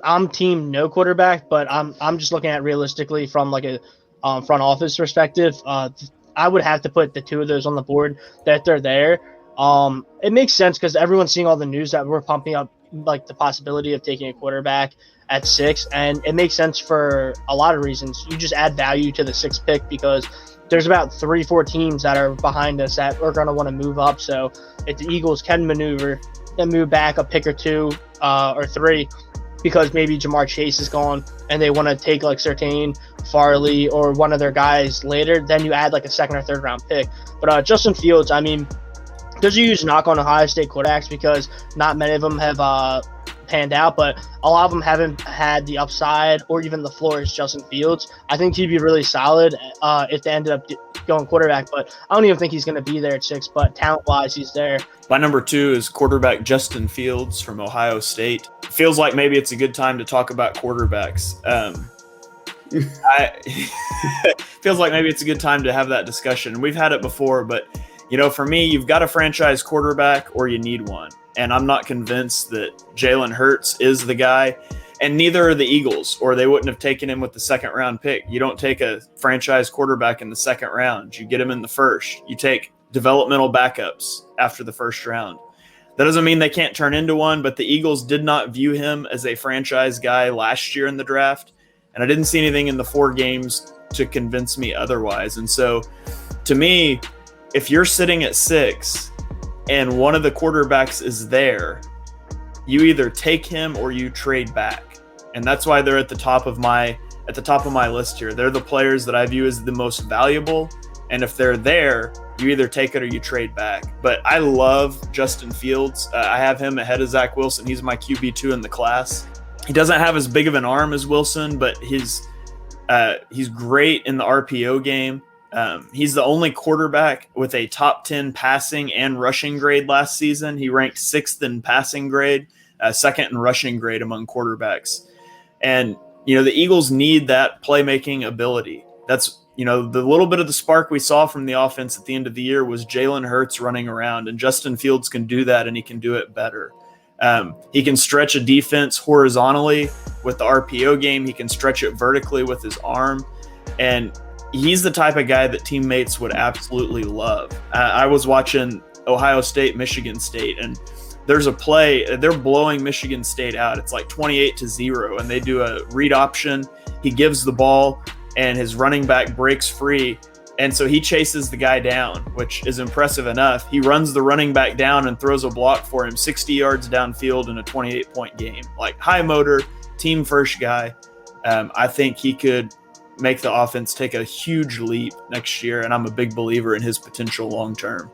I'm team no quarterback, but I'm just looking at realistically from like a front office perspective. I would have to put the two of those on the board that they're there. It makes sense because everyone's seeing all the news that we're pumping up like the possibility of taking a quarterback at 6, and it makes sense for a lot of reasons. You just add value to the 6th pick because there's about 3-4 teams that are behind us that are going to want to move up. So if the Eagles can maneuver and move back a pick or two or three, because maybe Jamar Chase is gone and they want to take like Surtain, Farley, or one of their guys later, then you add like a 2nd or 3rd round pick. But Justin Fields, I mean, there's a huge knock on Ohio State quarterbacks because not many of them have panned out, but a lot of them haven't had the upside or even the floor as Justin Fields. I think he'd be really solid if they ended up going quarterback, but I don't even think he's going to be there at 6, but talent-wise, he's there. My number 2 is quarterback Justin Fields from Ohio State. Feels like maybe it's a good time to talk about quarterbacks. Feels like maybe it's a good time to have that discussion. We've had it before, but for me, you've got a franchise quarterback or you need one. And I'm not convinced that Jalen Hurts is the guy. And neither are the Eagles, or they wouldn't have taken him with the 2nd round pick. You don't take a franchise quarterback in the 2nd round. You get him in the 1st. You take developmental backups after the 1st round. That doesn't mean they can't turn into one, but the Eagles did not view him as a franchise guy last year in the draft. And I didn't see anything in the 4 games to convince me otherwise. And so to me, if you're sitting at 6 and one of the quarterbacks is there, you either take him or you trade back. And that's why they're at the top of my list here. They're the players that I view as the most valuable. And if they're there, you either take it or you trade back. But I love Justin Fields. I have him ahead of Zach Wilson. He's my QB2 in the class. He doesn't have as big of an arm as Wilson, but he's great in the RPO game. He's the only quarterback with a top 10 passing and rushing grade last season. He ranked 6th in passing grade, 2nd in rushing grade among quarterbacks. And, the Eagles need that playmaking ability. That's, the little bit of the spark we saw from the offense at the end of the year was Jalen Hurts running around, and Justin Fields can do that, and he can do it better. He can stretch a defense horizontally with the RPO game. He can stretch it vertically with his arm. And he's the type of guy that teammates would absolutely love. I was watching Ohio State, Michigan State, and there's a play, they're blowing Michigan State out. It's like 28-0, and they do a read option. He gives the ball, and his running back breaks free, and so he chases the guy down, which is impressive enough. He runs the running back down and throws a block for him 60 yards downfield in a 28-point game. Like, high motor, team first guy. I think he could make the offense take a huge leap next year, and I'm a big believer in his potential long term.